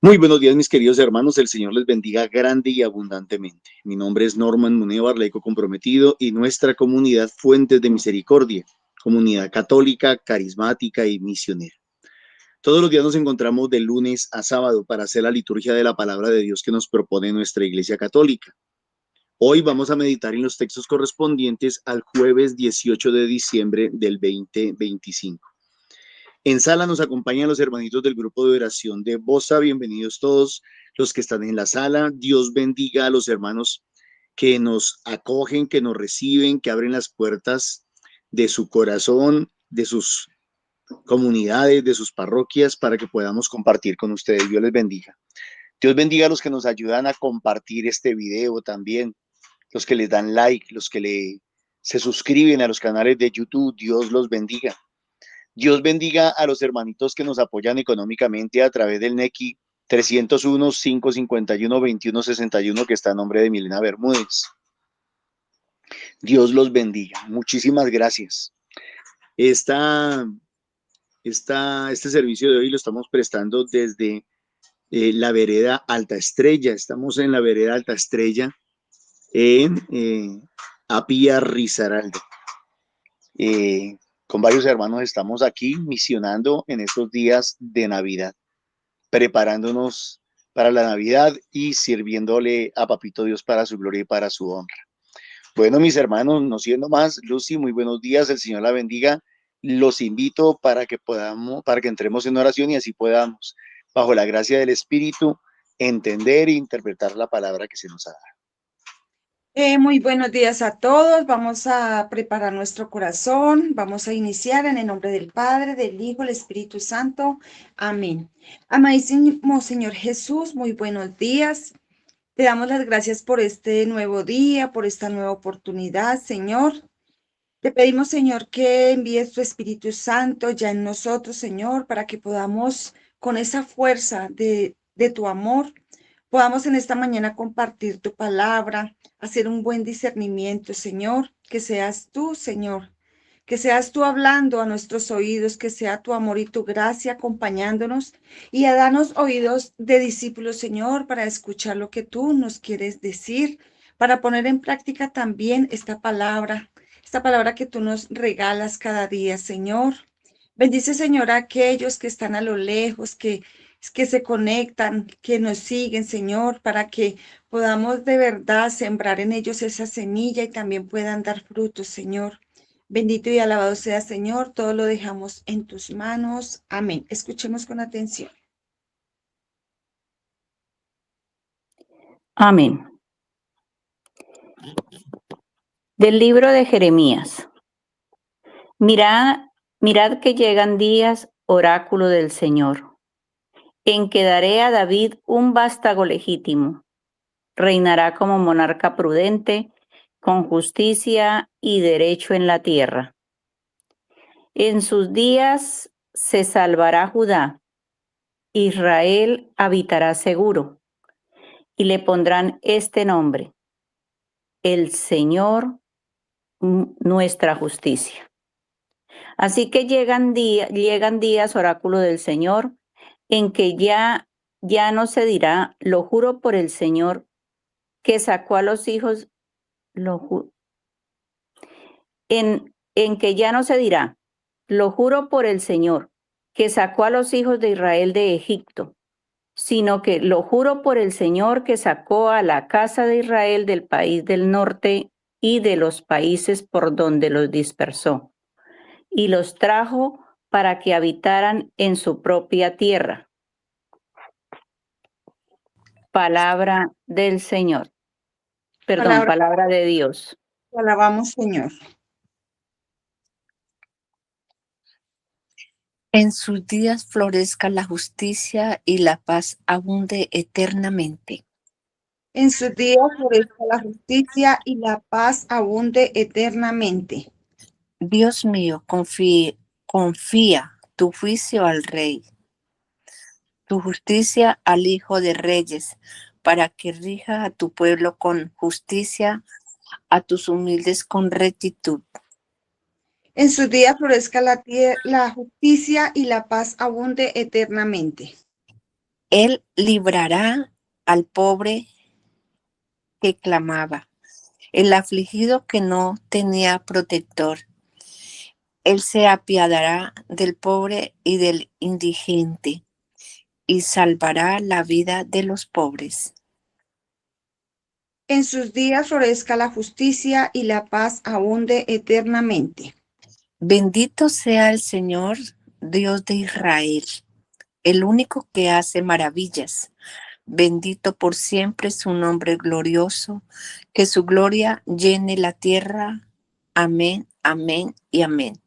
Muy buenos días, mis queridos hermanos. El Señor les bendiga grande y abundantemente. Mi nombre es Norman Munevar, laico comprometido, y nuestra comunidad Fuentes de Misericordia, comunidad católica, carismática y misionera. Todos los días nos encontramos de lunes a sábado para hacer la liturgia de la palabra de Dios que nos propone nuestra Iglesia Católica. Hoy vamos a meditar en los textos correspondientes al jueves 18 de diciembre del 2025. En sala nos acompañan los hermanitos del grupo de oración de Bosa. Bienvenidos todos los que están en la sala. Dios bendiga a los hermanos que nos acogen, que nos reciben, que abren las puertas de su corazón, de sus comunidades, de sus parroquias, para que podamos compartir con ustedes. Dios les bendiga. Dios bendiga a los que nos ayudan a compartir este video también, los que les dan like, los que se suscriben a los canales de YouTube. Dios los bendiga. Dios bendiga a los hermanitos que nos apoyan económicamente a través del NECI 301-551-2161 que está a nombre de Milena Bermúdez. Dios los bendiga. Muchísimas gracias. Este servicio de hoy lo estamos prestando desde la vereda Alta Estrella. Estamos en la vereda Alta Estrella en Apía Risaralda. Con varios hermanos estamos aquí misionando en estos días de Navidad, preparándonos para la Navidad y sirviéndole a Papito Dios para su gloria y para su honra. Bueno, mis hermanos, no siendo más, Lucy, muy buenos días, el Señor la bendiga. Los invito para que entremos en oración y así podamos, bajo la gracia del Espíritu, entender e interpretar la palabra que se nos ha dado. Muy buenos días a todos. Vamos a preparar nuestro corazón. Vamos a iniciar en el nombre del Padre, del Hijo, del Espíritu Santo. Amén. Amadísimo Señor Jesús, muy buenos días. Te damos las gracias por este nuevo día, por esta nueva oportunidad, Señor. Te pedimos, Señor, que envíes tu Espíritu Santo ya en nosotros, Señor, para que podamos, con esa fuerza de tu amor, podamos en esta mañana compartir tu palabra, hacer un buen discernimiento, Señor, que seas tú, Señor, que seas tú hablando a nuestros oídos, que sea tu amor y tu gracia acompañándonos y a darnos oídos de discípulos, Señor, para escuchar lo que tú nos quieres decir, para poner en práctica también esta palabra que tú nos regalas cada día, Señor. Bendice, Señor, a aquellos que están a lo lejos, que se conectan, que nos siguen, Señor, para que podamos de verdad sembrar en ellos esa semilla y también puedan dar frutos, Señor. Bendito y alabado sea, Señor. Todo lo dejamos en tus manos. Amén. Escuchemos con atención. Amén. Del libro de Jeremías. Mirad que llegan días, oráculo del Señor, en que daré a David un vástago legítimo. Reinará como monarca prudente, con justicia y derecho en la tierra. En sus días se salvará Judá, Israel habitará seguro, y le pondrán este nombre: el Señor, nuestra justicia. Así que llegan días, oráculo del Señor, en que ya no se dirá, lo juro por el Señor, que sacó a los hijos, en que ya no se dirá, lo juro por el Señor, que sacó a los hijos de Israel de Egipto, sino que lo juro por el Señor, que sacó a la casa de Israel del país del norte y de los países por donde los dispersó, y los trajo para que habitaran en su propia tierra. Palabra del Señor. Palabra de Dios. Te alabamos, Señor. En sus días florezca la justicia y la paz abunde eternamente. En sus días florezca la justicia y la paz abunde eternamente. Dios mío, confía tu juicio al Rey, tu justicia al Hijo de Reyes, para que rija a tu pueblo con justicia, a tus humildes con rectitud. En sus días florezca la justicia y la paz abunde eternamente. Él librará al pobre que clamaba, el afligido que no tenía protector. Él se apiadará del pobre y del indigente y salvará la vida de los pobres. En sus días florezca la justicia y la paz abunde eternamente. Bendito sea el Señor, Dios de Israel, el único que hace maravillas. Bendito por siempre su nombre glorioso, que su gloria llene la tierra. Amén, amén y amén.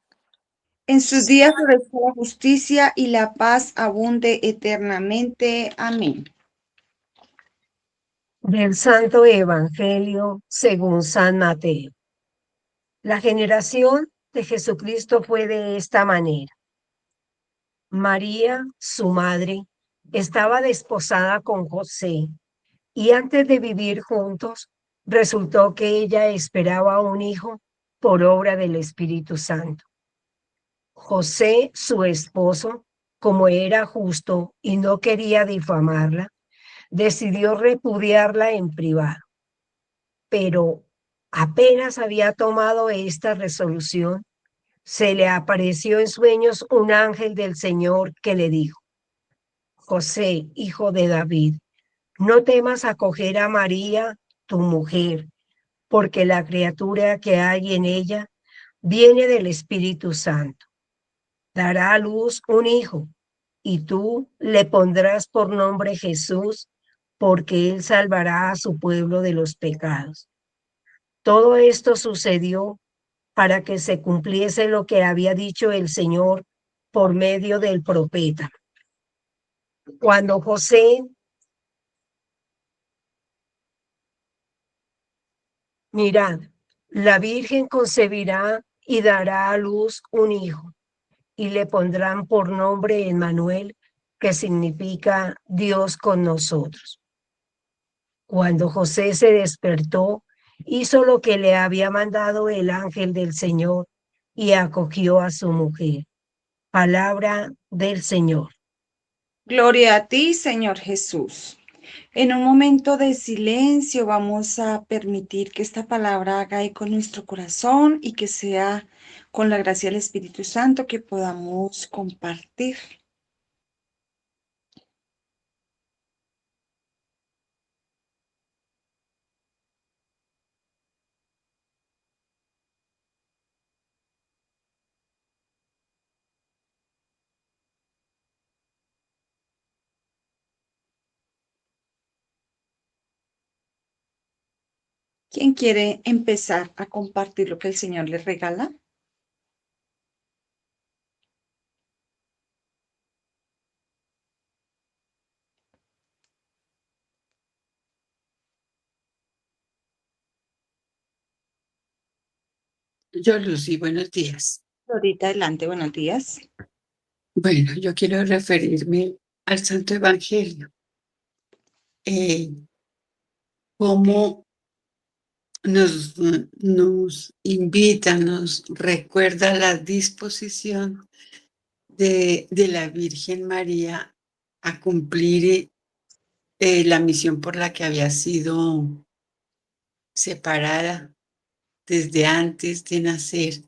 En sus días florezca la justicia y la paz abunde eternamente. Amén. Del Santo Evangelio según San Mateo. La generación de Jesucristo fue de esta manera. María, su madre, estaba desposada con José y antes de vivir juntos, resultó que ella esperaba un hijo por obra del Espíritu Santo. José, su esposo, como era justo y no quería difamarla, decidió repudiarla en privado. Pero apenas había tomado esta resolución, se le apareció en sueños un ángel del Señor que le dijo: José, hijo de David, no temas acoger a María, tu mujer, porque la criatura que hay en ella viene del Espíritu Santo. Dará a luz un hijo, y tú le pondrás por nombre Jesús, porque él salvará a su pueblo de los pecados. Todo esto sucedió para que se cumpliese lo que había dicho el Señor por medio del profeta. Cuando José, mirad, la Virgen concebirá y dará a luz un hijo, y le pondrán por nombre Emmanuel, que significa Dios con nosotros. Cuando José se despertó, hizo lo que le había mandado el ángel del Señor y acogió a su mujer. Palabra del Señor. Gloria a ti, Señor Jesús. En un momento de silencio vamos a permitir que esta palabra haga eco en nuestro corazón y que sea con la gracia del Espíritu Santo que podamos compartir. ¿Quién quiere empezar a compartir lo que el Señor le regala? Yo, Lucy, buenos días. Ahorita adelante, buenos días. Bueno, yo quiero referirme al Santo Evangelio. Cómo nos invita, nos recuerda la disposición de la Virgen María a cumplir la misión por la que había sido separada desde antes de nacer,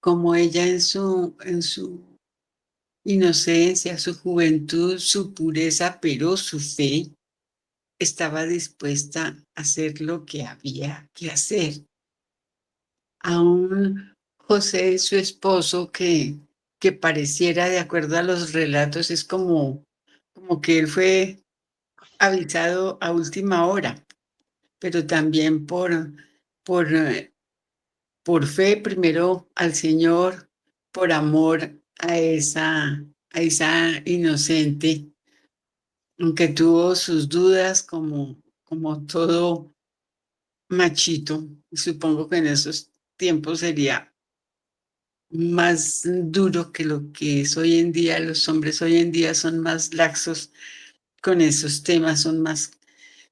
como ella en su inocencia, su juventud, su pureza, pero su fe, estaba dispuesta a hacer lo que había que hacer. Aún José, su esposo, que pareciera, de acuerdo a los relatos, es como que él fue avisado a última hora, pero también por, eh, por fe primero al Señor, por amor a esa inocente, aunque tuvo sus dudas como todo machito. Supongo que en esos tiempos sería más duro que lo que es hoy en día. Los hombres hoy en día son más laxos con esos temas, son más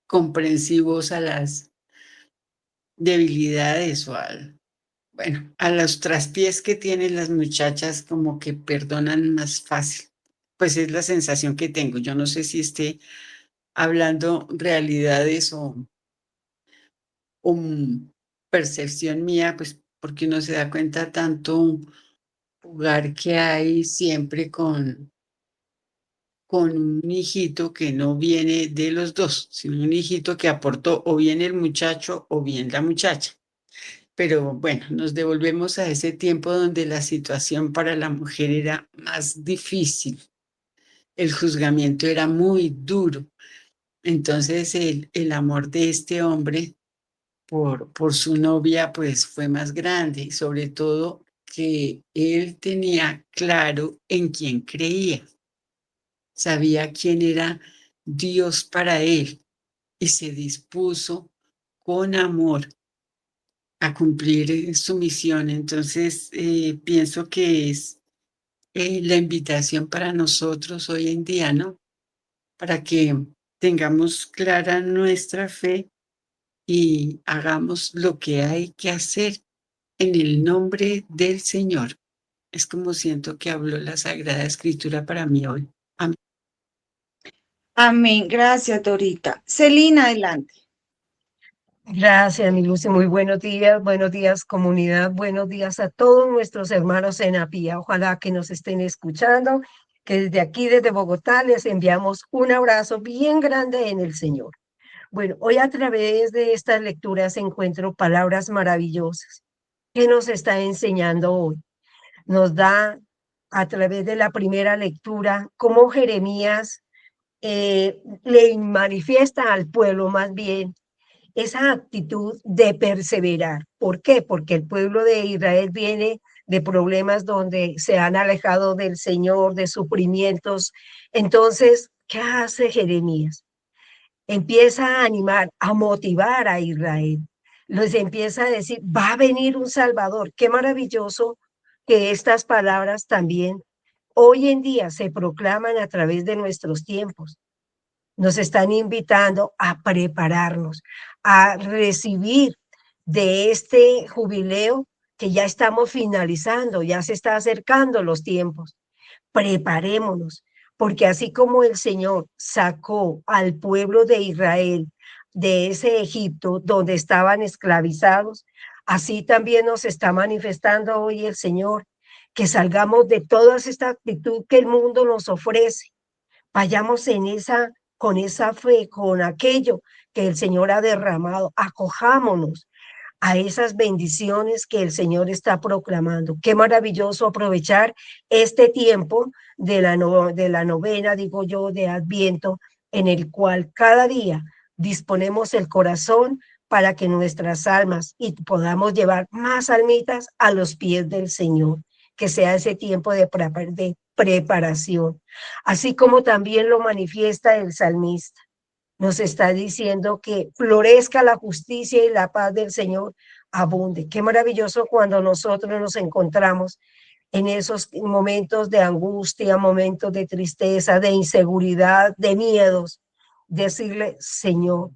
comprensivos a las debilidades bueno, a los traspiés que tienen las muchachas, como que perdonan más fácil. pues es la sensación que tengo. Yo no sé si esté hablando realidades o percepción mía, pues porque uno se da cuenta tanto jugar que hay siempre con un hijito que no viene de los dos, sino un hijito que aportó o bien el muchacho o bien la muchacha. Pero bueno, nos devolvemos a ese tiempo donde la situación para la mujer era más difícil, el juzgamiento era muy duro. Entonces el amor de este hombre por su novia pues fue más grande y sobre todo que él tenía claro en quién creía, sabía quién era Dios para él y se dispuso con amor a cumplir su misión. Entonces, pienso que es la invitación para nosotros hoy en día, ¿no? Para que tengamos clara nuestra fe y hagamos lo que hay que hacer en el nombre del Señor. Es como siento que habló la Sagrada Escritura para mí hoy. Amén. Amén. Gracias, Dorita. Celina, adelante. Gracias, mi Lucy. Muy buenos días, comunidad. Buenos días a todos nuestros hermanos en Apía. Ojalá que nos estén escuchando, que desde aquí, desde Bogotá, les enviamos un abrazo bien grande en el Señor. Bueno, hoy a través de estas lecturas encuentro palabras maravillosas que nos está enseñando hoy. Nos da a través de la primera lectura cómo Jeremías le manifiesta al pueblo más bien esa actitud de perseverar. ¿Por qué? Porque el pueblo de Israel viene de problemas donde se han alejado del Señor, de sufrimientos. Entonces, ¿qué hace Jeremías? Empieza a animar, a motivar a Israel. Les empieza a decir, va a venir un Salvador. Qué maravilloso que estas palabras también hoy en día se proclaman a través de nuestros tiempos. Nos están invitando a prepararnos, a recibir de este jubileo que ya estamos finalizando, ya se está acercando los tiempos. Preparémonos, porque así como el Señor sacó al pueblo de Israel de ese Egipto donde estaban esclavizados, así también nos está manifestando hoy el Señor, que salgamos de toda esta actitud que el mundo nos ofrece. Vayamos con esa fe, con aquello que el Señor ha derramado, acojámonos a esas bendiciones que el Señor está proclamando. Qué maravilloso aprovechar este tiempo de la novena, digo yo, de Adviento, en el cual cada día disponemos el corazón para que nuestras almas y podamos llevar más almitas a los pies del Señor, que sea ese tiempo de preparación, así como también lo manifiesta el salmista. Nos está diciendo que florezca la justicia y la paz del Señor abunde. Qué maravilloso cuando nosotros nos encontramos en esos momentos de angustia, momentos de tristeza, de inseguridad, de miedos. Decirle, Señor,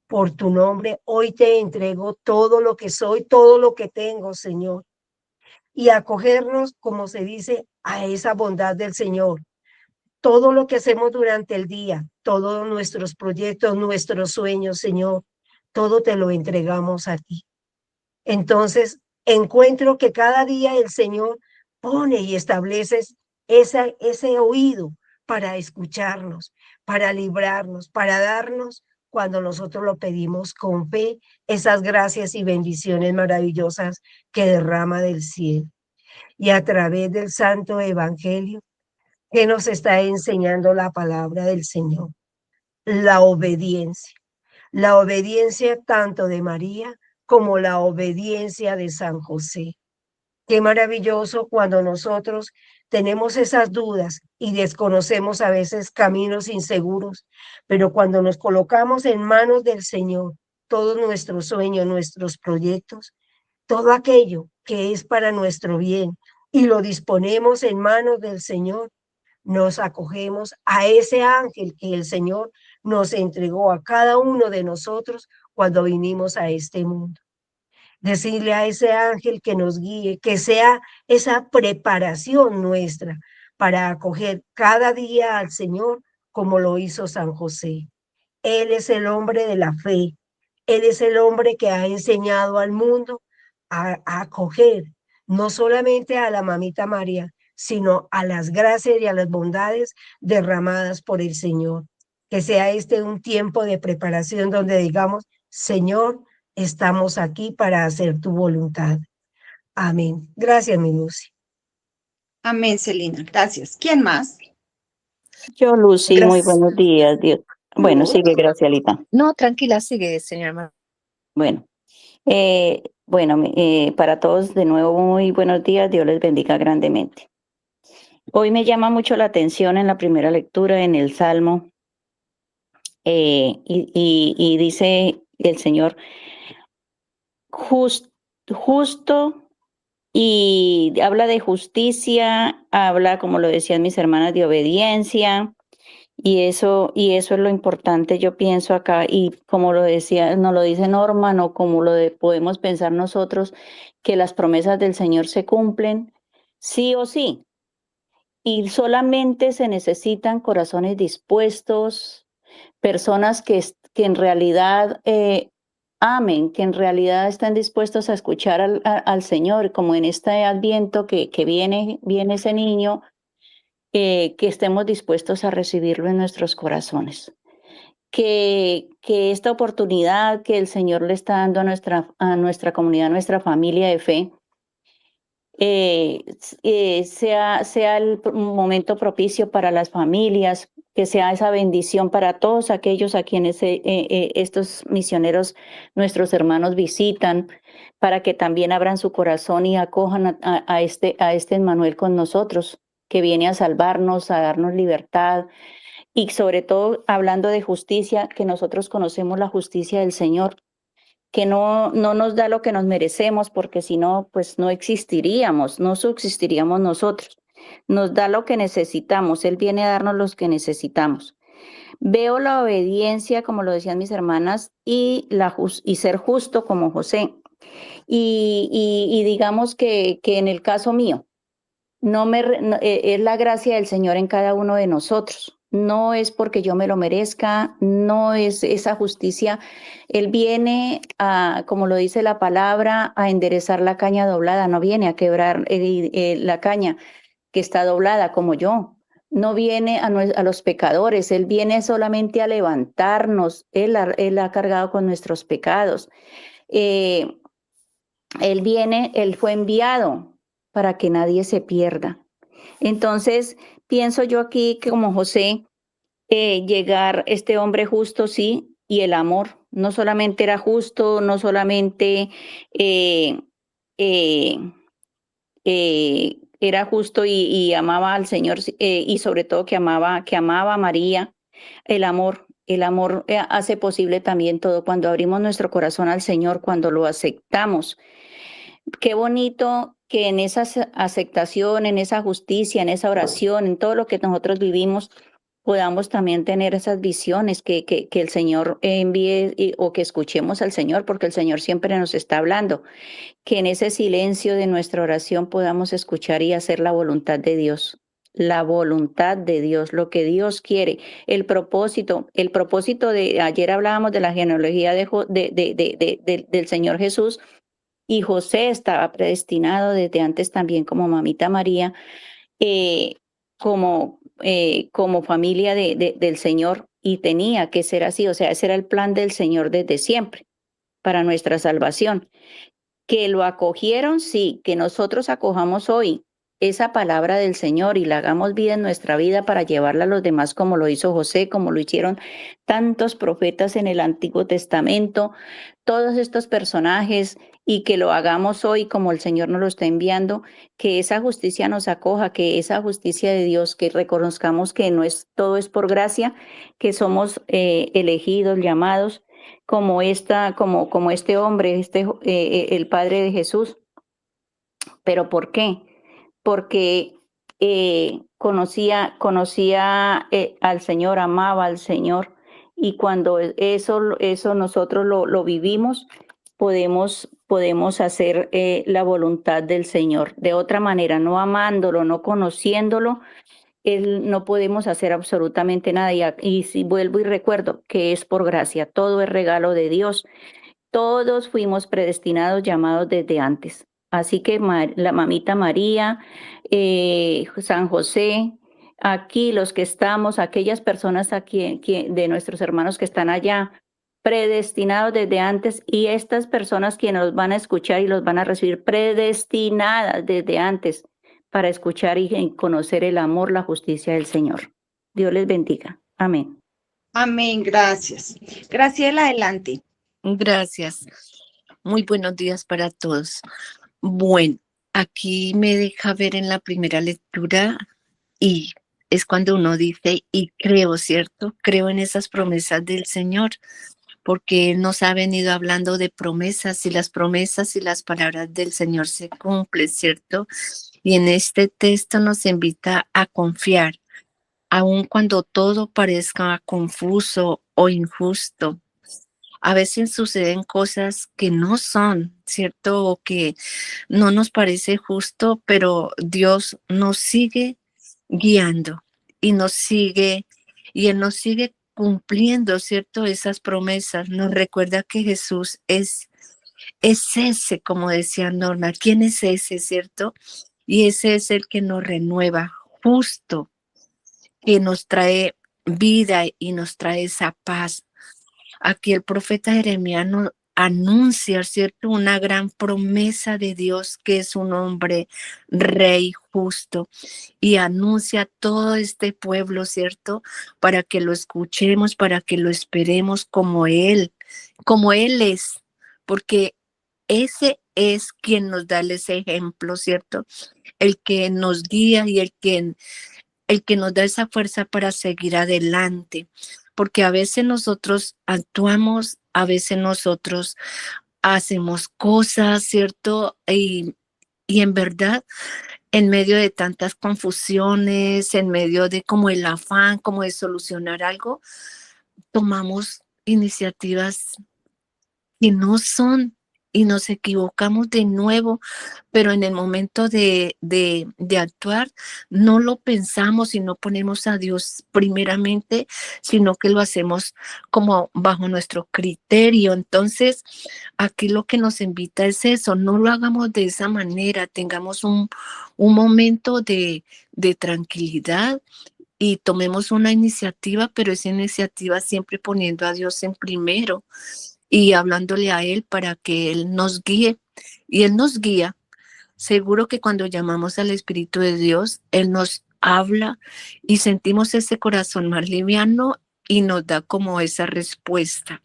por tu nombre, hoy te entrego todo lo que soy, todo lo que tengo, Señor. Y acogernos, como se dice, a esa bondad del Señor. Todo lo que hacemos durante el día, todos nuestros proyectos, nuestros sueños, Señor, todo te lo entregamos a ti. Entonces, encuentro que cada día el Señor pone y establece ese oído para escucharnos, para librarnos, para darnos, cuando nosotros lo pedimos con fe, esas gracias y bendiciones maravillosas que derrama del cielo. Y a través del Santo Evangelio, que nos está enseñando la palabra del Señor, la obediencia tanto de María como la obediencia de San José. Qué maravilloso cuando nosotros tenemos esas dudas y desconocemos a veces caminos inseguros, pero cuando nos colocamos en manos del Señor, todos nuestros sueños, nuestros proyectos, todo aquello que es para nuestro bien y lo disponemos en manos del Señor, nos acogemos a ese ángel que el Señor nos entregó a cada uno de nosotros cuando vinimos a este mundo. Decirle a ese ángel que nos guíe, que sea esa preparación nuestra para acoger cada día al Señor como lo hizo San José. Él es el hombre de la fe. Él es el hombre que ha enseñado al mundo a acoger no solamente a la mamita María, sino a las gracias y a las bondades derramadas por el Señor. Que sea este un tiempo de preparación donde digamos, Señor, estamos aquí para hacer tu voluntad. Amén. Gracias, mi Lucy. Amén, Celina. Gracias. ¿Quién más? Yo, Lucy, muy Gracias. buenos días. Bueno, Luz. sigue, Gracielita. No, tranquila, sigue, señora. Bueno, para todos de nuevo, muy buenos días. Dios les bendiga grandemente. Hoy me llama mucho la atención en la primera lectura en el Salmo, y dice el Señor, justo, y habla de justicia, habla, como lo decían mis hermanas, de obediencia. Y eso es lo importante, yo pienso acá, y como lo decía, nos lo dice Norman, o como podemos pensar nosotros, que las promesas del Señor se cumplen, sí o sí. Y solamente se necesitan corazones dispuestos, personas que en realidad amen, que en realidad estén dispuestos a escuchar al Señor, como en este Adviento que viene ese niño, que estemos dispuestos a recibirlo en nuestros corazones. Que esta oportunidad que el Señor le está dando a nuestra comunidad, a nuestra familia de fe, sea el momento propicio para las familias, que sea esa bendición para todos aquellos a quienes estos misioneros, nuestros hermanos, visitan, para que también abran su corazón y acojan a este Emmanuel con nosotros, que viene a salvarnos, a darnos libertad, y sobre todo hablando de justicia, que nosotros conocemos la justicia del Señor, que no nos da lo que nos merecemos, porque si no, pues no existiríamos, no subsistiríamos nosotros. Nos da lo que necesitamos, Él viene a darnos lo que necesitamos. Veo la obediencia, como lo decían mis hermanas, y ser justo como José. Y digamos que en el caso mío, es la gracia del Señor en cada uno de nosotros. No es porque yo me lo merezca, no es esa justicia. Él viene como lo dice la palabra, a enderezar la caña doblada, no viene a quebrar la caña que está doblada como yo. No viene a los pecadores, Él viene solamente a levantarnos. Él ha cargado con nuestros pecados. Él fue enviado para que nadie se pierda. Entonces, pienso yo aquí que como José, llegar este hombre justo, sí, y el amor, no solamente era justo, no solamente era justo y amaba al Señor, y sobre todo que amaba a María. El amor hace posible también todo cuando abrimos nuestro corazón al Señor, cuando lo aceptamos. Qué bonito que en esa aceptación, en esa justicia, en esa oración, en todo lo que nosotros vivimos, podamos también tener esas visiones que el Señor envíe, o que escuchemos al Señor, porque el Señor siempre nos está hablando. Que en ese silencio de nuestra oración podamos escuchar y hacer la voluntad de Dios. La voluntad de Dios, lo que Dios quiere, el propósito de ayer hablábamos de la genealogía del Señor Jesús. Y José estaba predestinado desde antes también como mamita María, como familia del Señor, y tenía que ser así. O sea, ese era el plan del Señor desde siempre para nuestra salvación. Que lo acogieron, sí, que nosotros acojamos hoy esa palabra del Señor y la hagamos vida en nuestra vida para llevarla a los demás, como lo hizo José, como lo hicieron tantos profetas en el Antiguo Testamento, todos estos personajes, y que lo hagamos hoy como el Señor nos lo está enviando, que esa justicia nos acoja, que esa justicia de Dios, que reconozcamos que todo es por gracia, que somos elegidos, llamados, como este hombre, el padre de Jesús. ¿Pero por qué? Porque conocía al Señor, amaba al Señor, y cuando eso nosotros lo vivimos, podemos hacer la voluntad del Señor. De otra manera, no amándolo, no conociéndolo, no podemos hacer absolutamente nada. Y si vuelvo y recuerdo que es por gracia, todo es regalo de Dios. Todos fuimos predestinados, llamados desde antes. Así que la mamita María, San José, aquí los que estamos, aquellas personas aquí, de nuestros hermanos que están allá, predestinados desde antes, y estas personas que nos van a escuchar y los van a recibir predestinadas desde antes para escuchar y conocer el amor, la justicia del Señor. Dios les bendiga. Amén. Amén, gracias. Graciela, adelante. Gracias. Muy buenos días para todos. Bueno, aquí me deja ver en la primera lectura y es cuando uno dice, y creo, ¿cierto? Creo en esas promesas del Señor, porque Él nos ha venido hablando de promesas y las promesas y las palabras del Señor se cumplen, ¿cierto? Y en este texto nos invita a confiar, aun cuando todo parezca confuso o injusto. A veces suceden cosas que no son, ¿cierto? O que no nos parece justo, pero Dios nos sigue guiando y Él nos sigue cumpliendo, ¿cierto? Esas promesas. Nos recuerda que Jesús es ese, como decía Norma. ¿Quién es ese, cierto? Y ese es el que nos renueva, justo, que nos trae vida y nos trae esa paz. Aquí el profeta Jeremías nos anuncia, ¿cierto? Una gran promesa de Dios, que es un hombre rey justo, y anuncia a todo este pueblo, ¿cierto? Para que lo escuchemos, para que lo esperemos como Él es, porque ese es quien nos da ese ejemplo, ¿cierto? El que nos guía y el que nos da esa fuerza para seguir adelante, porque a veces nosotros actuamos, a veces nosotros hacemos cosas, ¿cierto? Y en verdad, en medio de tantas confusiones, en medio de como el afán, como de solucionar algo, tomamos iniciativas que no son y nos equivocamos de nuevo, pero en el momento de actuar no lo pensamos y no ponemos a Dios primeramente, sino que lo hacemos como bajo nuestro criterio. Entonces, aquí lo que nos invita es eso, no lo hagamos de esa manera, tengamos un momento de tranquilidad y tomemos una iniciativa, pero esa iniciativa siempre poniendo a Dios en primero y hablándole a Él para que Él nos guíe. Y Él nos guía. Seguro que cuando llamamos al Espíritu de Dios, Él nos habla y sentimos ese corazón más liviano y nos da como esa respuesta.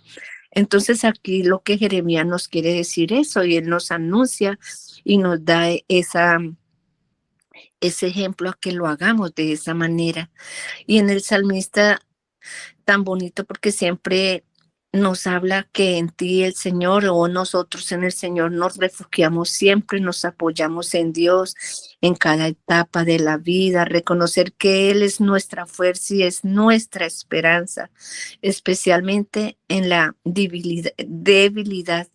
Entonces aquí lo que Jeremías nos quiere decir eso, y Él nos anuncia y nos da ese ejemplo a que lo hagamos de esa manera. Y en el salmista, tan bonito, porque siempre nos habla que en ti el Señor, o nosotros en el Señor, nos refugiamos siempre, nos apoyamos en Dios en cada etapa de la vida, reconocer que Él es nuestra fuerza y es nuestra esperanza, especialmente en la debilidad,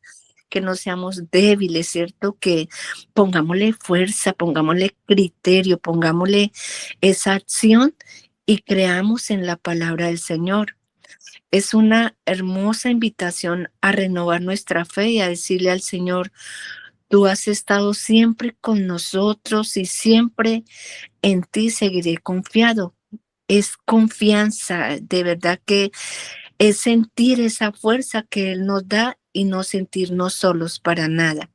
que no seamos débiles, ¿cierto? Que pongámosle fuerza, pongámosle criterio, pongámosle esa acción y creamos en la palabra del Señor. Es una hermosa invitación a renovar nuestra fe y a decirle al Señor, tú has estado siempre con nosotros y siempre en ti seguiré confiado. Es confianza, de verdad que es sentir esa fuerza que Él nos da y no sentirnos solos para nada.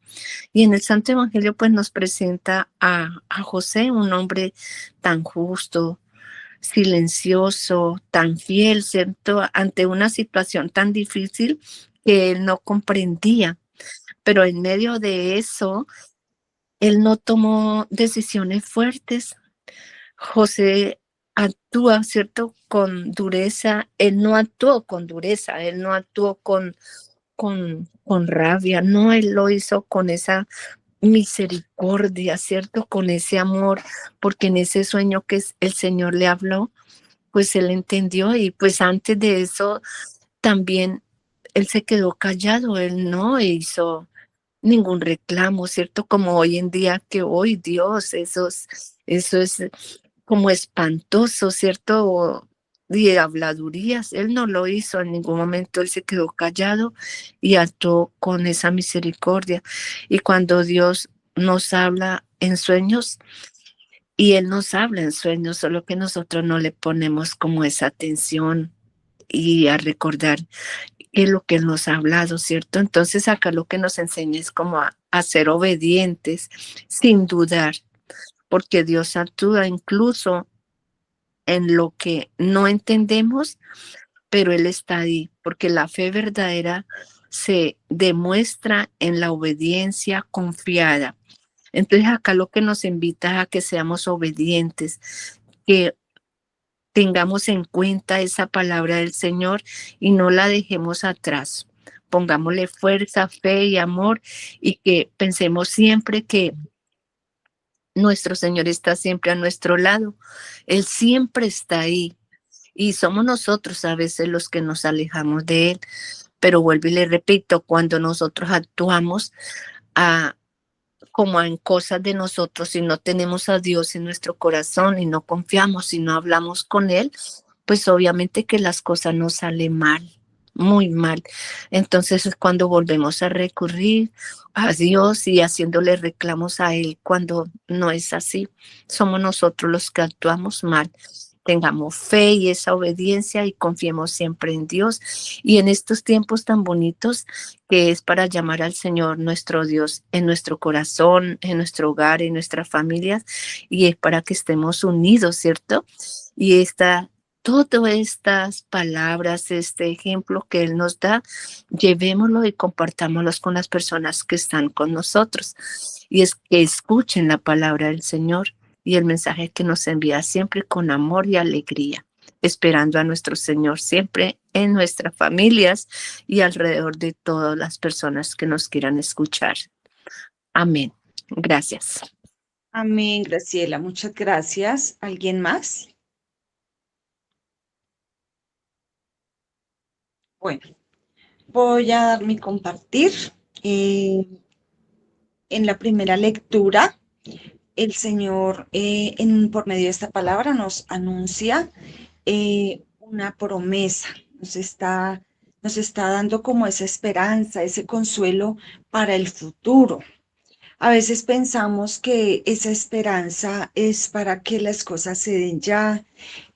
Y en el Santo Evangelio pues nos presenta a José, un hombre tan justo, silencioso, tan fiel, ¿cierto? Ante una situación tan difícil que él no comprendía. Pero en medio de eso, él no tomó decisiones fuertes. José actúa, ¿cierto? Con dureza. Él no actuó con dureza, él no actuó con rabia, no, él lo hizo con esa misericordia, ¿cierto? Con ese amor, porque en ese sueño que el Señor le habló, pues él entendió, y pues antes de eso también él se quedó callado, él no hizo ningún reclamo, ¿cierto? Como hoy en día, que hoy Dios, eso es como espantoso, ¿cierto? De habladurías. Él no lo hizo en ningún momento, él se quedó callado y actuó con esa misericordia. Y cuando Dios nos habla en sueños, y Él nos habla en sueños, solo que nosotros no le ponemos como esa atención y a recordar qué es lo que Él nos ha hablado, ¿cierto? Entonces acá lo que nos enseña es como a ser obedientes sin dudar, porque Dios actúa incluso en lo que no entendemos, pero Él está ahí, porque la fe verdadera se demuestra en la obediencia confiada. Entonces acá lo que nos invita es a que seamos obedientes, que tengamos en cuenta esa palabra del Señor y no la dejemos atrás. Pongámosle fuerza, fe y amor y que pensemos siempre que nuestro Señor está siempre a nuestro lado. Él siempre está ahí y somos nosotros a veces los que nos alejamos de Él. Pero vuelvo y le repito, cuando nosotros actuamos a como en cosas de nosotros, si no tenemos a Dios en nuestro corazón y no confiamos, si no hablamos con Él, pues obviamente que las cosas nos salen mal, muy mal. Entonces es cuando volvemos a recurrir a Dios y haciéndole reclamos a Él cuando no es así. Somos nosotros los que actuamos mal. Tengamos fe y esa obediencia y confiemos siempre en Dios. Y en estos tiempos tan bonitos que es para llamar al Señor nuestro Dios en nuestro corazón, en nuestro hogar, en nuestras familias, y es para que estemos unidos, ¿cierto? Y todas estas palabras, este ejemplo que Él nos da, llevémoslo y compartámoslos con las personas que están con nosotros. Y es que escuchen la palabra del Señor y el mensaje que nos envía siempre con amor y alegría, esperando a nuestro Señor siempre en nuestras familias y alrededor de todas las personas que nos quieran escuchar. Amén. Gracias. Amén, Graciela. Muchas gracias. ¿Alguien más? Bueno, voy a dar mi compartir. En la primera lectura, el Señor, por medio de esta palabra, nos anuncia una promesa, nos está dando como esa esperanza, ese consuelo para el futuro. A veces pensamos que esa esperanza es para que las cosas se den ya,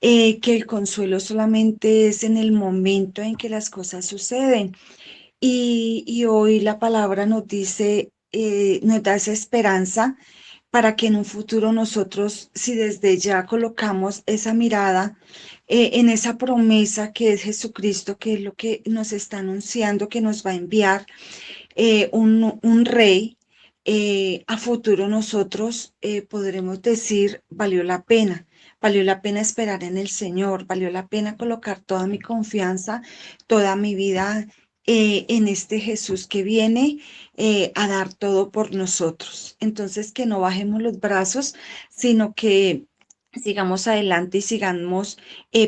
que el consuelo solamente es en el momento en que las cosas suceden. Y hoy la palabra nos dice, nos da esa esperanza para que en un futuro nosotros, si desde ya colocamos esa mirada en esa promesa que es Jesucristo, que es lo que nos está anunciando, que nos va a enviar un rey, a futuro nosotros podremos decir, valió la pena esperar en el Señor, valió la pena colocar toda mi confianza, toda mi vida en este Jesús que viene a dar todo por nosotros. Entonces, que no bajemos los brazos, sino que sigamos adelante y sigamos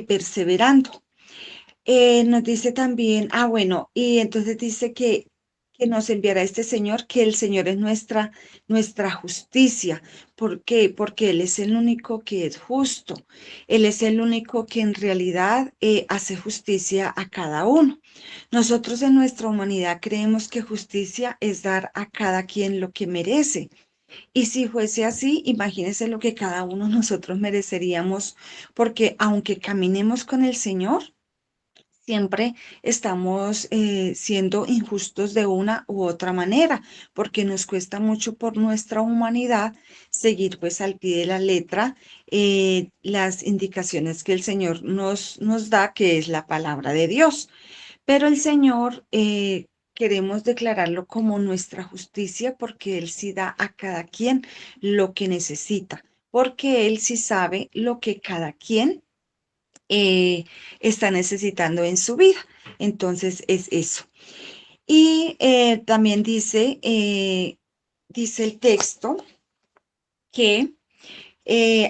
perseverando. Nos dice también, bueno, y entonces dice que nos enviará este Señor, que el Señor es nuestra justicia. ¿Por qué? Porque Él es el único que es justo. Él es el único que en realidad hace justicia a cada uno. Nosotros en nuestra humanidad creemos que justicia es dar a cada quien lo que merece. Y si fuese así, imagínense lo que cada uno de nosotros mereceríamos, porque aunque caminemos con el Señor, siempre estamos siendo injustos de una u otra manera, porque nos cuesta mucho por nuestra humanidad seguir pues al pie de la letra las indicaciones que el Señor nos da, que es la palabra de Dios. Pero el Señor queremos declararlo como nuestra justicia porque Él sí da a cada quien lo que necesita, porque Él sí sabe lo que cada quien está necesitando en su vida. Entonces es eso. Y también dice el texto que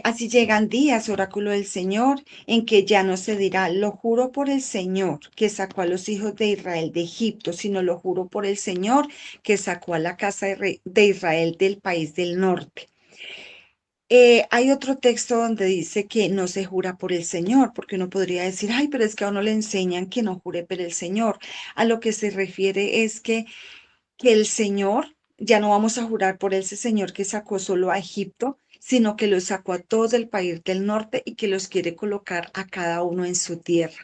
así llegan días, oráculo del Señor, en que ya no se dirá, lo juro por el Señor que sacó a los hijos de Israel de Egipto, sino lo juro por el Señor que sacó a la casa de Israel del país del norte. Hay otro texto donde dice que no se jura por el Señor, porque uno podría decir, ay, pero es que a uno le enseñan que no jure por el Señor. A lo que se refiere es que el Señor, ya no vamos a jurar por ese Señor que sacó solo a Egipto, sino que los sacó a todos del país del norte y que los quiere colocar a cada uno en su tierra.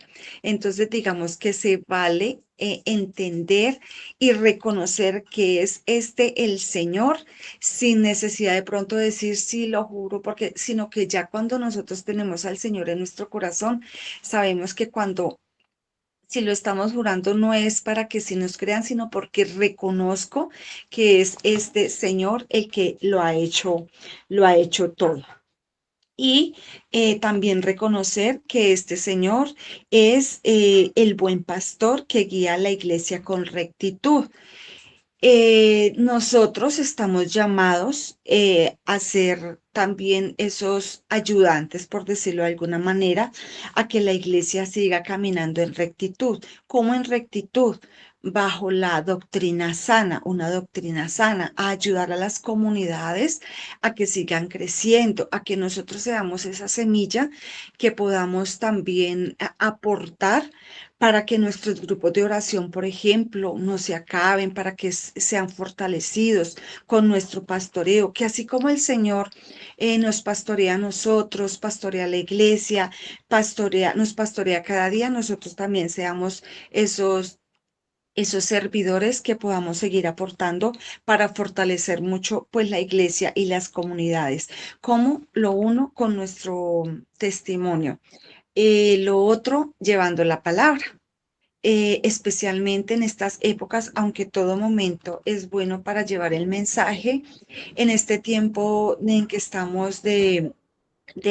Entonces, digamos que se vale entender y reconocer que es este el Señor sin necesidad de pronto decir sí, lo juro, porque, sino que ya cuando nosotros tenemos al Señor en nuestro corazón, sabemos que cuando si lo estamos jurando no es para que sí nos crean, sino porque reconozco que es este Señor el que lo ha hecho todo. Y también reconocer que este Señor es el buen pastor que guía a la iglesia con rectitud. Nosotros estamos llamados a ser también esos ayudantes, por decirlo de alguna manera, a que la iglesia siga caminando en rectitud. ¿Cómo en rectitud? Bajo la doctrina sana, una doctrina sana, a ayudar a las comunidades a que sigan creciendo, a que nosotros seamos esa semilla que podamos también aportar para que nuestros grupos de oración, por ejemplo, no se acaben, para que sean fortalecidos con nuestro pastoreo, que así como el Señor nos pastorea a nosotros, pastorea a la iglesia, nos pastorea cada día, nosotros también seamos esos servidores que podamos seguir aportando para fortalecer mucho pues la iglesia y las comunidades, como lo uno con nuestro testimonio, lo otro llevando la palabra. Especialmente en estas épocas, aunque todo momento es bueno para llevar el mensaje, en este tiempo en que estamos de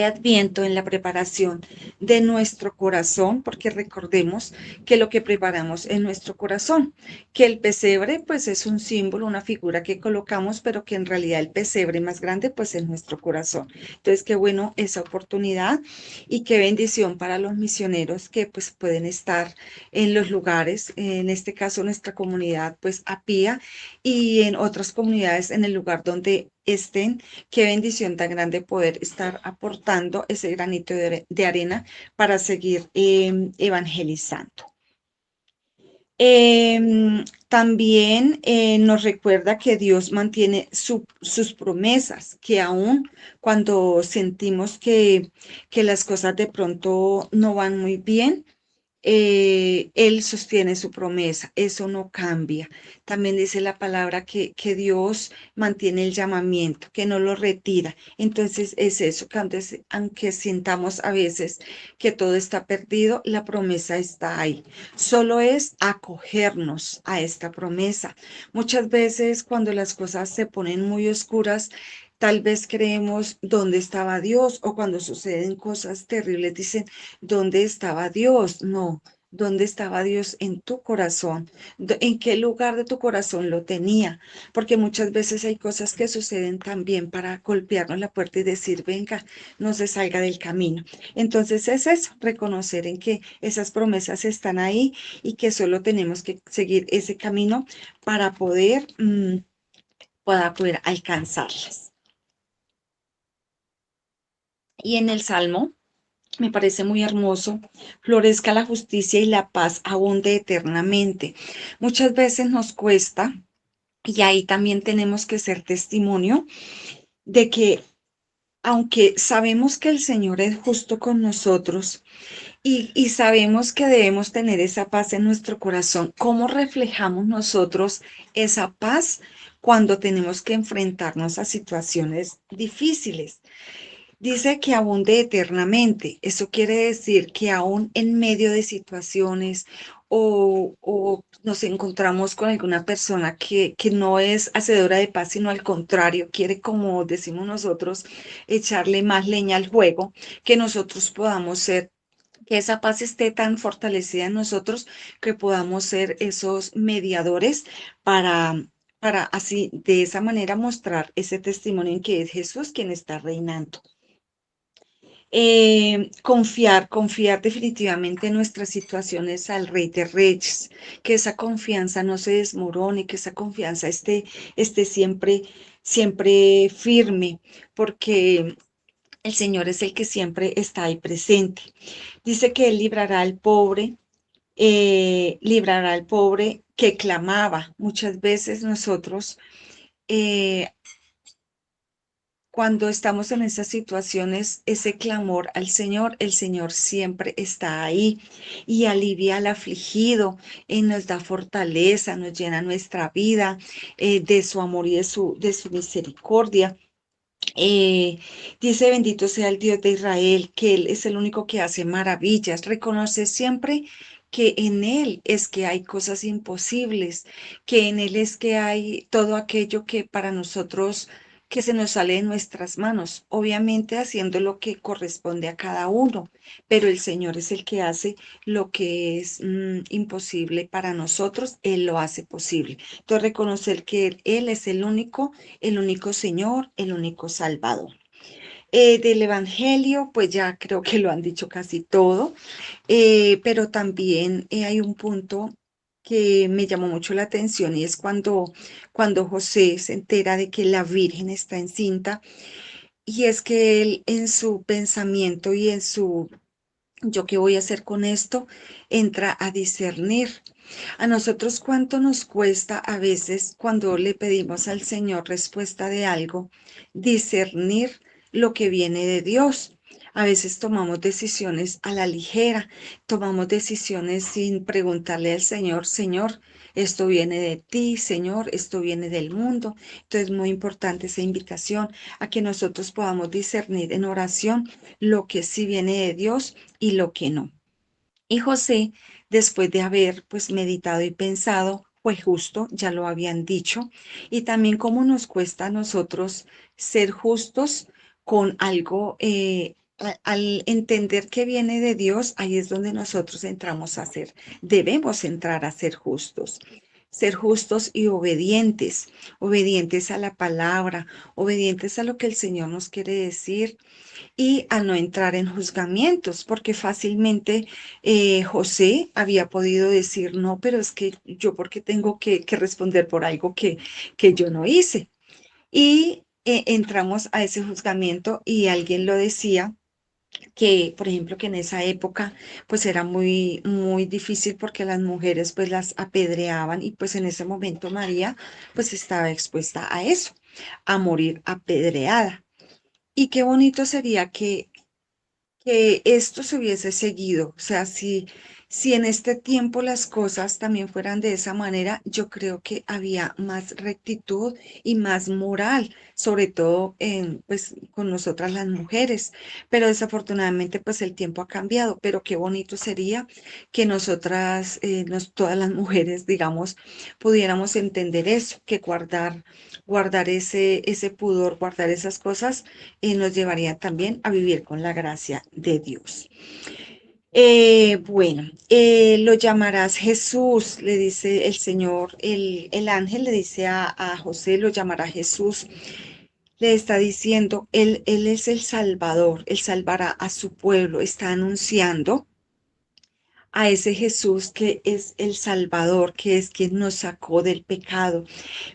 Adviento, en la preparación de nuestro corazón, porque recordemos que lo que preparamos es nuestro corazón, que el pesebre pues es un símbolo, una figura que colocamos, pero que en realidad el pesebre más grande pues es nuestro corazón. Entonces, qué bueno esa oportunidad y qué bendición para los misioneros que pues pueden estar en los lugares, en este caso nuestra comunidad pues Apía y en otras comunidades en el lugar donde estén. Qué bendición tan grande poder estar aportando ese granito de arena para seguir evangelizando. También nos recuerda que Dios mantiene sus promesas, que aun cuando sentimos que las cosas de pronto no van muy bien, Él sostiene su promesa, eso no cambia. También dice la palabra que Dios mantiene el llamamiento, que no lo retira. Entonces es eso, que aunque sintamos a veces que todo está perdido, la promesa está ahí. Solo es acogernos a esta promesa. Muchas veces cuando las cosas se ponen muy oscuras, tal vez creemos dónde estaba Dios, o cuando suceden cosas terribles dicen, ¿dónde estaba Dios? No, ¿dónde estaba Dios en tu corazón? ¿En qué lugar de tu corazón lo tenía? Porque muchas veces hay cosas que suceden también para golpearnos la puerta y decir, venga, no se salga del camino. Entonces es eso, reconocer en que esas promesas están ahí y que solo tenemos que seguir ese camino para para poder alcanzarlas. Y en el Salmo me parece muy hermoso, florezca la justicia y la paz abunde eternamente. Muchas veces nos cuesta, y ahí también tenemos que ser testimonio de que aunque sabemos que el Señor es justo con nosotros y sabemos que debemos tener esa paz en nuestro corazón, ¿cómo reflejamos nosotros esa paz cuando tenemos que enfrentarnos a situaciones difíciles? Dice que abunde eternamente. Eso quiere decir que aún en medio de situaciones o nos encontramos con alguna persona que no es hacedora de paz, sino al contrario, quiere, como decimos nosotros, echarle más leña al fuego, que nosotros podamos ser, que esa paz esté tan fortalecida en nosotros que podamos ser esos mediadores para así, de esa manera, mostrar ese testimonio en que es Jesús quien está reinando. Confiar definitivamente en nuestras situaciones al Rey de Reyes, que esa confianza no se desmorone, que esa confianza esté siempre firme, porque el Señor es el que siempre está ahí presente. Dice que Él librará al pobre que clamaba. Muchas veces nosotros, eh, cuando estamos en esas situaciones, ese clamor al Señor, el Señor siempre está ahí y alivia al afligido, nos da fortaleza, nos llena nuestra vida de su amor y de su misericordia. Eh, Dice, bendito sea el Dios de Israel, que Él es el único que hace maravillas. Reconoce siempre que en Él es que hay cosas imposibles, que en Él es que hay todo aquello que para nosotros, que se nos sale de nuestras manos, obviamente haciendo lo que corresponde a cada uno, pero el Señor es el que hace lo que es imposible para nosotros, Él lo hace posible. Entonces, reconocer que Él es el único Señor, el único Salvador. Del Evangelio, pues ya creo que lo han dicho casi todo, pero también hay un punto que me llamó mucho la atención y es cuando José se entera de que la Virgen está encinta y es que él en su pensamiento y en su yo qué voy a hacer con esto, entra a discernir. A nosotros cuánto nos cuesta a veces cuando le pedimos al Señor respuesta de algo, discernir lo que viene de Dios. A veces tomamos decisiones a la ligera, tomamos decisiones sin preguntarle al Señor, Señor, esto viene de ti, Señor, esto viene del mundo. Entonces es muy importante esa invitación a que nosotros podamos discernir en oración lo que sí viene de Dios y lo que no. Y José, después de haber pues meditado y pensado, fue justo, ya lo habían dicho, y también cómo nos cuesta a nosotros ser justos con algo, al entender que viene de Dios, ahí es donde nosotros entramos a ser, debemos entrar a ser justos y obedientes, obedientes a la palabra, obedientes a lo que el Señor nos quiere decir y a no entrar en juzgamientos, porque fácilmente José había podido decir, no, pero es que yo porque tengo que responder por algo que yo no hice. Y entramos a ese juzgamiento y alguien lo decía que, por ejemplo, que en esa época pues era muy, muy difícil porque las mujeres pues las apedreaban y pues en ese momento María pues estaba expuesta a eso, a morir apedreada. Y qué bonito sería que esto se hubiese seguido. O sea, si en este tiempo las cosas también fueran de esa manera, yo creo que había más rectitud y más moral, sobre todo pues, con nosotras las mujeres. Pero desafortunadamente, pues el tiempo ha cambiado. Pero qué bonito sería que nosotras, todas las mujeres, digamos, pudiéramos entender eso, que guardar ese pudor, guardar esas cosas nos llevaría también a vivir con la gracia de Dios. Bueno, lo llamarás Jesús, le dice el Señor, el ángel le dice a José, lo llamará Jesús, le está diciendo, él es el Salvador, él salvará a su pueblo, está anunciando a ese Jesús que es el Salvador, que es quien nos sacó del pecado,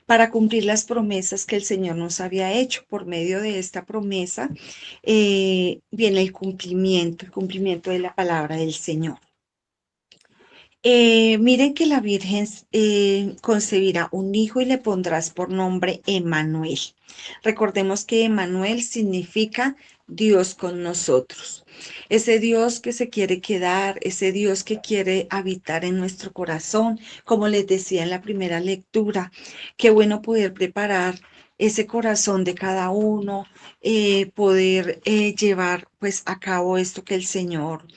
para cumplir las promesas que el Señor nos había hecho. Por medio de esta promesa viene el cumplimiento de la palabra del Señor. Miren que la Virgen concebirá un hijo y le pondrás por nombre Emmanuel. Recordemos que Emmanuel significa Dios con nosotros. Ese Dios que se quiere quedar, ese Dios que quiere habitar en nuestro corazón, como les decía en la primera lectura. Qué bueno poder preparar ese corazón de cada uno, poder llevar pues a cabo esto que el Señor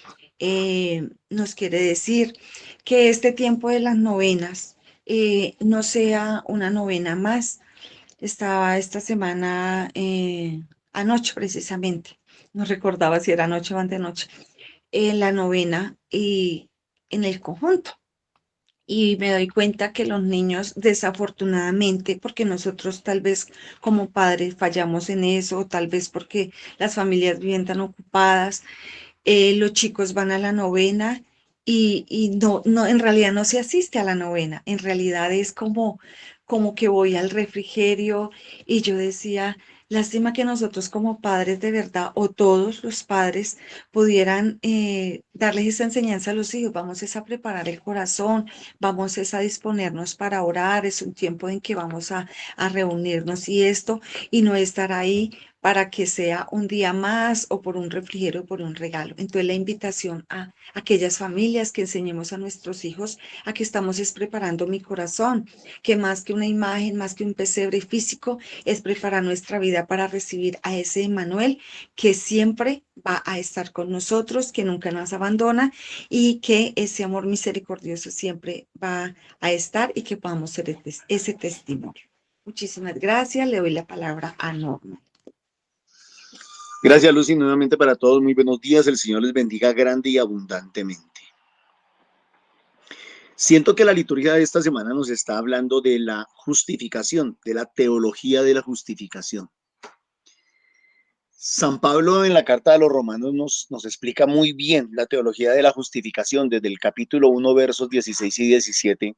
nos quiere decir, que este tiempo de las novenas no sea una novena más. Estaba esta semana, anoche precisamente, no recordaba si era anoche o antenoche, en la novena y en el conjunto. Y me doy cuenta que los niños, desafortunadamente, porque nosotros tal vez como padres fallamos en eso, o tal vez porque las familias viven tan ocupadas, los chicos van a la novena y no, en realidad no se asiste a la novena, en realidad es como que voy al refrigerio y yo decía, Lástima que nosotros como padres de verdad, o todos los padres, pudieran darles esa enseñanza a los hijos. Vamos es a preparar el corazón, vamos es a disponernos para orar, es un tiempo en que vamos a reunirnos y no estar ahí para que sea un día más o por un refrigerio o por un regalo. Entonces la invitación a aquellas familias que enseñemos a nuestros hijos a que estamos es preparando mi corazón, que más que una imagen, más que un pesebre físico, es preparar nuestra vida para recibir a ese Emmanuel que siempre va a estar con nosotros, que nunca nos abandona y que ese amor misericordioso siempre va a estar y que podamos ser ese testimonio. Muchísimas gracias. Le doy la palabra a Norma. Gracias, Lucy, nuevamente para todos. Muy buenos días. El Señor les bendiga grande y abundantemente. Siento que la liturgia de esta semana nos está hablando de la justificación, de la teología de la justificación. San Pablo en la carta de los Romanos nos explica muy bien la teología de la justificación desde el capítulo 1, versos 16 y 17.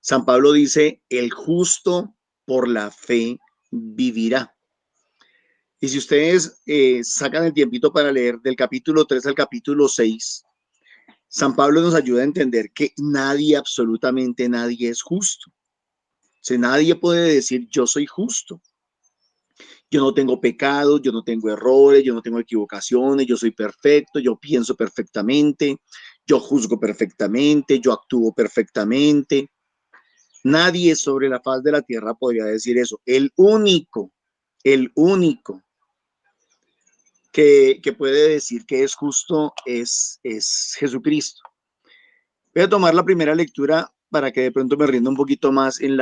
San Pablo dice, el justo por la fe vivirá. Y si ustedes sacan el tiempito para leer del capítulo 3 al capítulo 6, San Pablo nos ayuda a entender que nadie, absolutamente nadie es justo. O sea, nadie puede decir yo soy justo. Yo no tengo pecados, yo no tengo errores, yo no tengo equivocaciones, yo soy perfecto, yo pienso perfectamente, yo juzgo perfectamente, yo actúo perfectamente. Nadie sobre la faz de la tierra podría decir eso. El único que puede decir que es justo es Jesucristo. Voy a tomar la primera lectura para que de pronto me rinda un poquito más en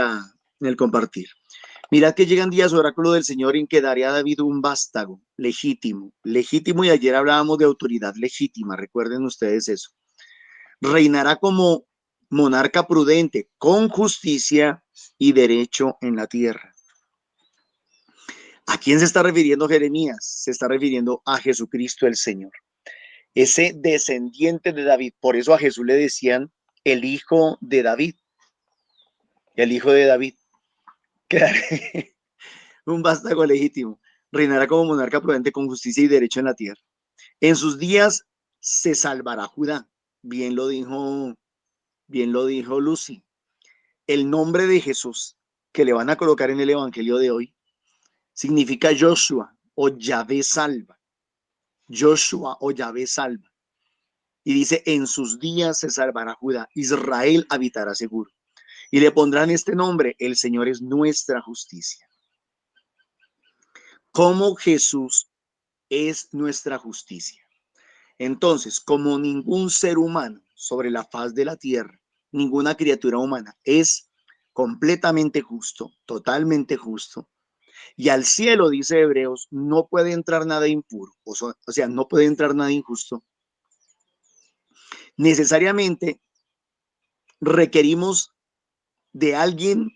el compartir. Mirad que llegan días, oráculo del Señor, en que daré a David un vástago legítimo, y ayer hablábamos de autoridad legítima, recuerden ustedes eso. Reinará como monarca prudente, con justicia y derecho en la tierra. ¿A quién se está refiriendo Jeremías? Se está refiriendo a Jesucristo el Señor, ese descendiente de David. Por eso a Jesús le decían el hijo de David. El hijo de David. Un vástago legítimo. Reinará como monarca prudente con justicia y derecho en la tierra. En sus días se salvará Judá. Bien lo dijo Lucy. El nombre de Jesús que le van a colocar en el evangelio de hoy significa Joshua o Yahvé salva. Joshua o Yahvé salva. Y dice, en sus días se salvará Judá. Israel habitará seguro. Y le pondrán este nombre, el Señor es nuestra justicia. Como Jesús es nuestra justicia. Entonces, como ningún ser humano sobre la faz de la tierra, ninguna criatura humana es completamente justo, totalmente justo, y al cielo, dice Hebreos, no puede entrar nada impuro, o sea, no puede entrar nada injusto, necesariamente requerimos de alguien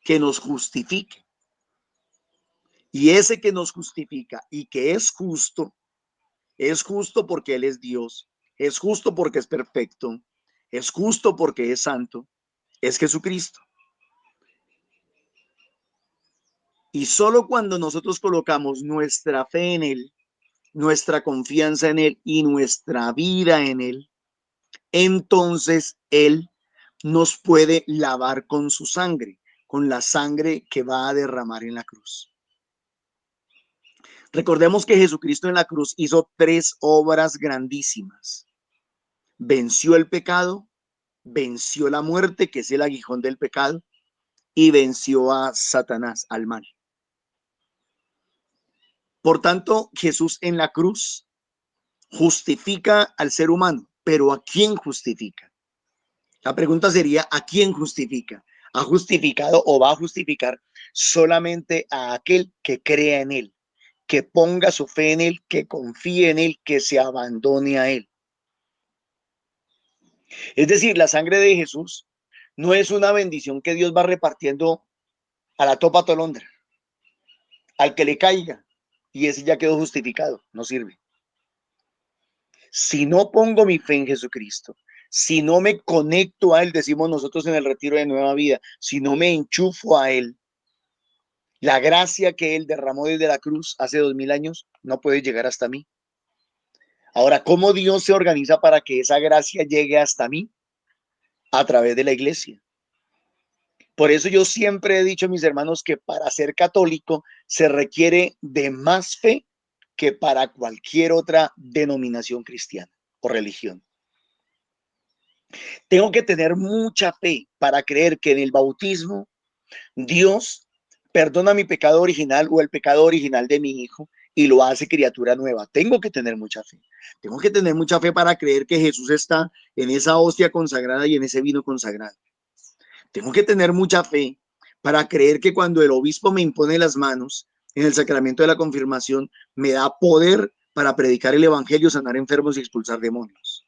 que nos justifique. Y ese que nos justifica y que es justo porque Él es Dios, es justo porque es perfecto, es justo porque es santo, es Jesucristo. Y solo cuando nosotros colocamos nuestra fe en Él, nuestra confianza en Él y nuestra vida en Él, entonces Él nos puede lavar con su sangre, con la sangre que va a derramar en la cruz. Recordemos que Jesucristo en la cruz hizo 3 obras grandísimas. Venció el pecado, venció la muerte, que es el aguijón del pecado, y venció a Satanás, al mal. Por tanto, Jesús en la cruz justifica al ser humano, pero ¿a quién justifica? La pregunta sería, ¿a quién justifica? ¿Ha justificado o va a justificar solamente a aquel que crea en Él, que ponga su fe en Él, que confíe en Él, que se abandone a Él? Es decir, la sangre de Jesús no es una bendición que Dios va repartiendo a la topa tolondra, al que le caiga, y ese ya quedó justificado, no sirve. Si no pongo mi fe en Jesucristo, si no me conecto a Él, decimos nosotros en el retiro de Nueva Vida, si no me enchufo a Él, La gracia que Él derramó desde la cruz hace 2000 años no puede llegar hasta mí. Ahora, ¿cómo Dios se organiza para que esa gracia llegue hasta mí? A través de la iglesia. Por eso yo siempre he dicho a mis hermanos que para ser católico se requiere de más fe que para cualquier otra denominación cristiana o religión. Tengo que tener mucha fe para creer que en el bautismo Dios perdona mi pecado original o el pecado original de mi hijo y lo hace criatura nueva. Tengo que tener mucha fe. Tengo que tener mucha fe para creer que Jesús está en esa hostia consagrada y en ese vino consagrado. Tengo que tener mucha fe para creer que cuando el obispo me impone las manos en el sacramento de la confirmación, me da poder para predicar el evangelio, sanar enfermos y expulsar demonios.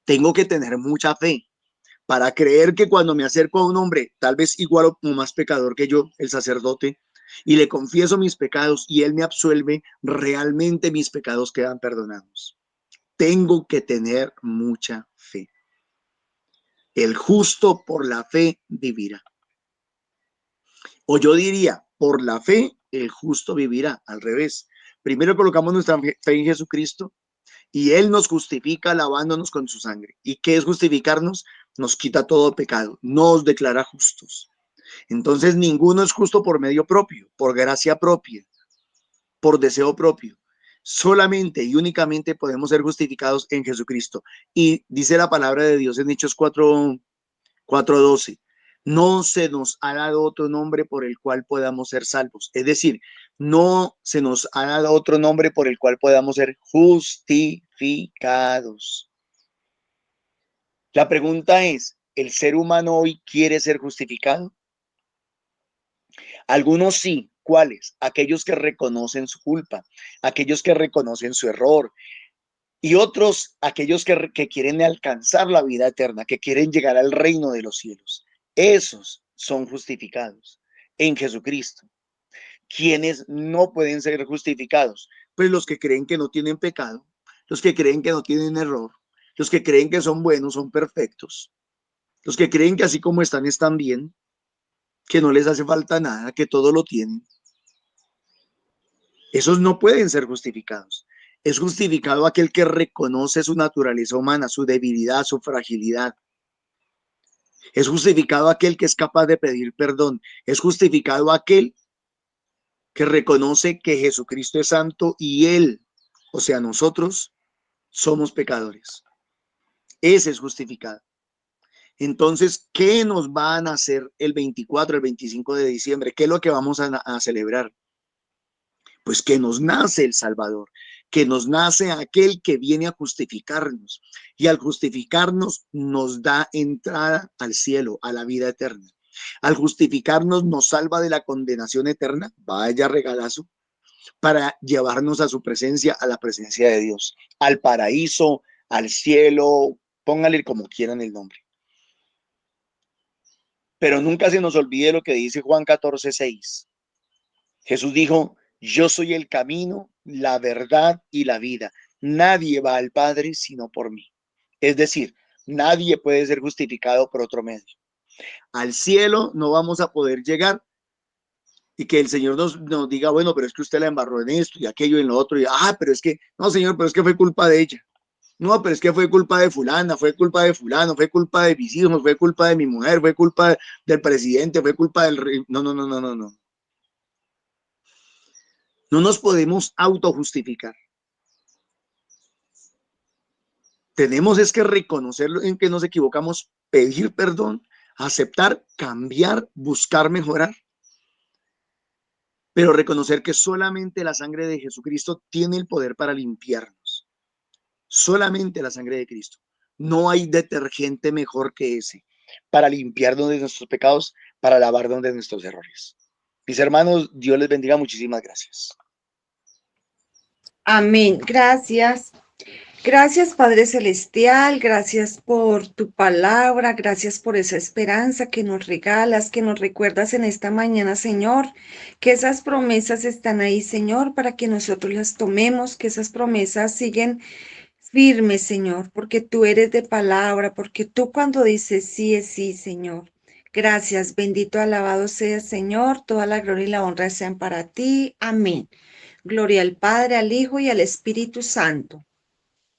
Tengo que tener mucha fe para creer que cuando me acerco a un hombre, tal vez igual o más pecador que yo, el sacerdote, y le confieso mis pecados y él me absuelve, realmente mis pecados quedan perdonados. Tengo que tener mucha fe. El justo por la fe vivirá. O yo diría, por la fe, el justo vivirá. Al revés. Primero colocamos nuestra fe en Jesucristo y Él nos justifica lavándonos con su sangre. ¿Y qué es justificarnos? Nos quita todo pecado, nos declara justos. Entonces ninguno es justo por medio propio, por gracia propia, por deseo propio. Solamente y únicamente podemos ser justificados en Jesucristo. Y dice la palabra de Dios en Hechos 4:12. No se nos ha dado otro nombre por el cual podamos ser salvos. Es decir, no se nos ha dado otro nombre por el cual podamos ser justificados. La pregunta es, ¿el ser humano hoy quiere ser justificado? Algunos sí. ¿Cuáles? Aquellos que reconocen su culpa, aquellos que reconocen su error, y otros, aquellos que quieren alcanzar la vida eterna, que quieren llegar al reino de los cielos. Esos son justificados en Jesucristo. ¿Quiénes no pueden ser justificados? Pues los que creen que no tienen pecado, los que creen que no tienen error, los que creen que son buenos, son perfectos, los que creen que así como están bien, que no les hace falta nada, que todo lo tienen. Esos no pueden ser justificados. Es justificado aquel que reconoce su naturaleza humana, su debilidad, su fragilidad. Es justificado aquel que es capaz de pedir perdón. Es justificado aquel que reconoce que Jesucristo es santo y Él, o sea, nosotros, somos pecadores. Ese es justificado. Entonces, ¿qué nos van a hacer el 24, el 25 de diciembre? ¿Qué es lo que vamos a celebrar? Pues que nos nace el Salvador, que nos nace aquel que viene a justificarnos y al justificarnos nos da entrada al cielo, a la vida eterna. Al justificarnos nos salva de la condenación eterna, vaya regalazo, para llevarnos a su presencia, a la presencia de Dios, al paraíso, al cielo, póngale como quieran el nombre. Pero nunca se nos olvide lo que dice Juan 14:6. Jesús dijo, yo soy el camino, la verdad y la vida. Nadie va al Padre sino por mí. Es decir, nadie puede ser justificado por otro medio. Al cielo no vamos a poder llegar y que el Señor nos diga, bueno, pero es que usted la embarró en esto y aquello y en lo otro. Y, pero es que, no, Señor, pero es que fue culpa de ella. No, pero es que fue culpa de fulana, fue culpa de fulano, fue culpa de mis hijos, fue culpa de mi mujer, fue culpa del presidente, fue culpa del rey. No. No nos podemos autojustificar. Tenemos es que reconocer en que nos equivocamos, pedir perdón, aceptar, cambiar, buscar mejorar. Pero reconocer que solamente la sangre de Jesucristo tiene el poder para limpiarnos. Solamente la sangre de Cristo. No hay detergente mejor que ese para limpiarnos de nuestros pecados, para lavarnos de nuestros errores. Mis hermanos, Dios les bendiga. Muchísimas gracias. Amén. Gracias. Gracias, Padre Celestial, gracias por tu palabra, gracias por esa esperanza que nos regalas, que nos recuerdas en esta mañana, Señor, que esas promesas están ahí, Señor, para que nosotros las tomemos, que esas promesas siguen firmes, Señor, porque tú eres de palabra, porque tú cuando dices sí es sí, Señor. Gracias, bendito, alabado sea Señor, toda la gloria y la honra sean para ti. Amén. Gloria al Padre, al Hijo y al Espíritu Santo.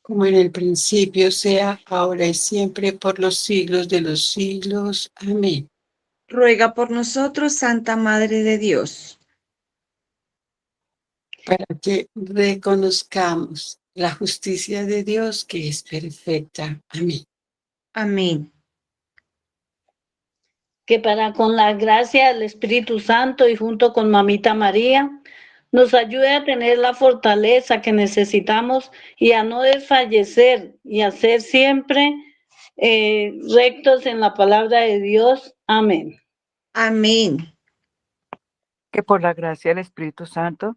Como en el principio, sea ahora y siempre, por los siglos de los siglos. Amén. Ruega por nosotros, Santa Madre de Dios. Para que reconozcamos la justicia de Dios, que es perfecta. Amén. Amén. Que para con la gracia del Espíritu Santo y junto con Mamita María, nos ayude a tener la fortaleza que necesitamos y a no desfallecer y a ser siempre rectos en la palabra de Dios. Amén. Amén. Que por la gracia del Espíritu Santo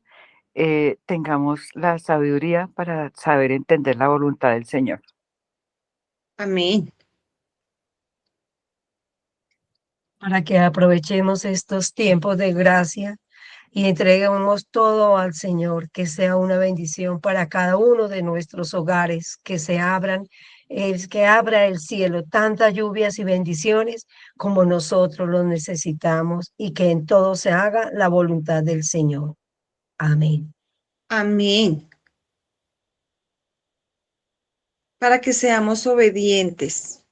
tengamos la sabiduría para saber entender la voluntad del Señor. Amén. Para que aprovechemos estos tiempos de gracia y entreguemos todo al Señor, que sea una bendición para cada uno de nuestros hogares, que se abran, que abra el cielo tantas lluvias y bendiciones como nosotros los necesitamos y que en todo se haga la voluntad del Señor. Amén. Amén. Para que seamos obedientes,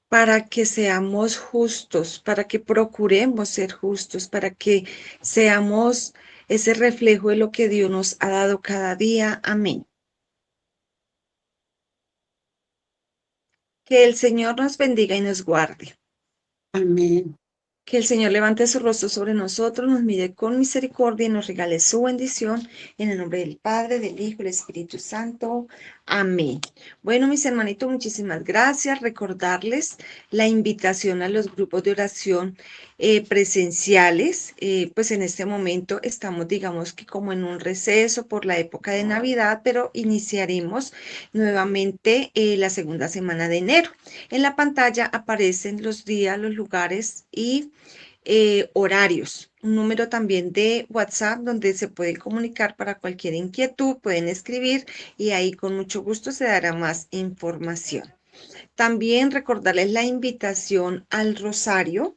para que seamos justos, para que procuremos ser justos, para que seamos ese reflejo de lo que Dios nos ha dado cada día. Amén. Que el Señor nos bendiga y nos guarde. Amén. Que el Señor levante su rostro sobre nosotros, nos mire con misericordia y nos regale su bendición. En el nombre del Padre, del Hijo y del Espíritu Santo. Amén. Bueno, mis hermanitos, muchísimas gracias. Recordarles la invitación a los grupos de oración presenciales. Pues en este momento estamos, digamos que como en un receso por la época de Navidad, pero iniciaremos nuevamente la segunda semana de enero. En la pantalla aparecen los días, los lugares y horarios. Un número también de WhatsApp donde se puede comunicar para cualquier inquietud, pueden escribir y ahí con mucho gusto se dará más información. También recordarles la invitación al rosario.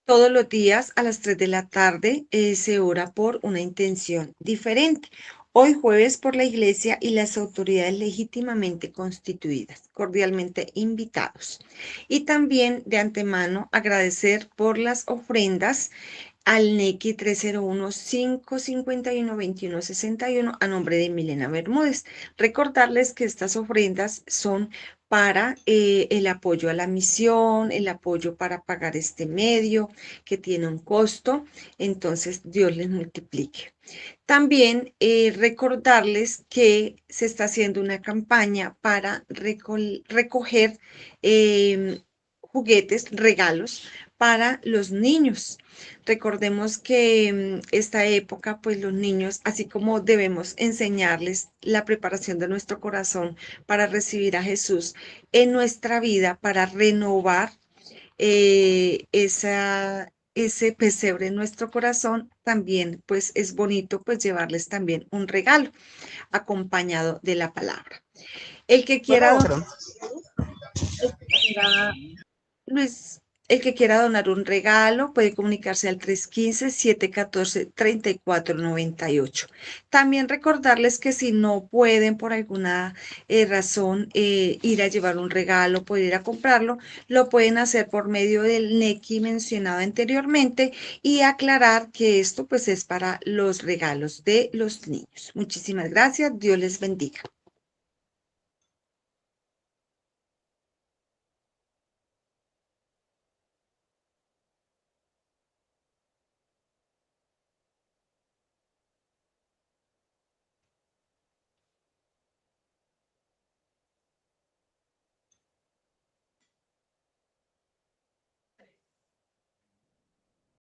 Todos los días a las 3 de la tarde se ora por una intención diferente. Hoy jueves por la iglesia y las autoridades legítimamente constituidas, cordialmente invitados. Y también de antemano agradecer por las ofrendas al NECI 301-551-2161 a nombre de Milena Bermúdez. Recordarles que estas ofrendas son para el apoyo a la misión, el apoyo para pagar este medio que tiene un costo, entonces Dios les multiplique. También recordarles que se está haciendo una campaña para recoger juguetes, regalos para los niños. Recordemos que esta época, pues los niños, así como debemos enseñarles la preparación de nuestro corazón para recibir a Jesús en nuestra vida, para renovar ese pesebre en nuestro corazón, también pues es bonito pues llevarles también un regalo acompañado de la palabra. El que quiera Luis, el que quiera donar un regalo puede comunicarse al 315-714-3498. También recordarles que si no pueden por alguna razón ir a llevar un regalo, poder ir a comprarlo, lo pueden hacer por medio del NECI mencionado anteriormente y aclarar que esto pues es para los regalos de los niños. Muchísimas gracias. Dios les bendiga.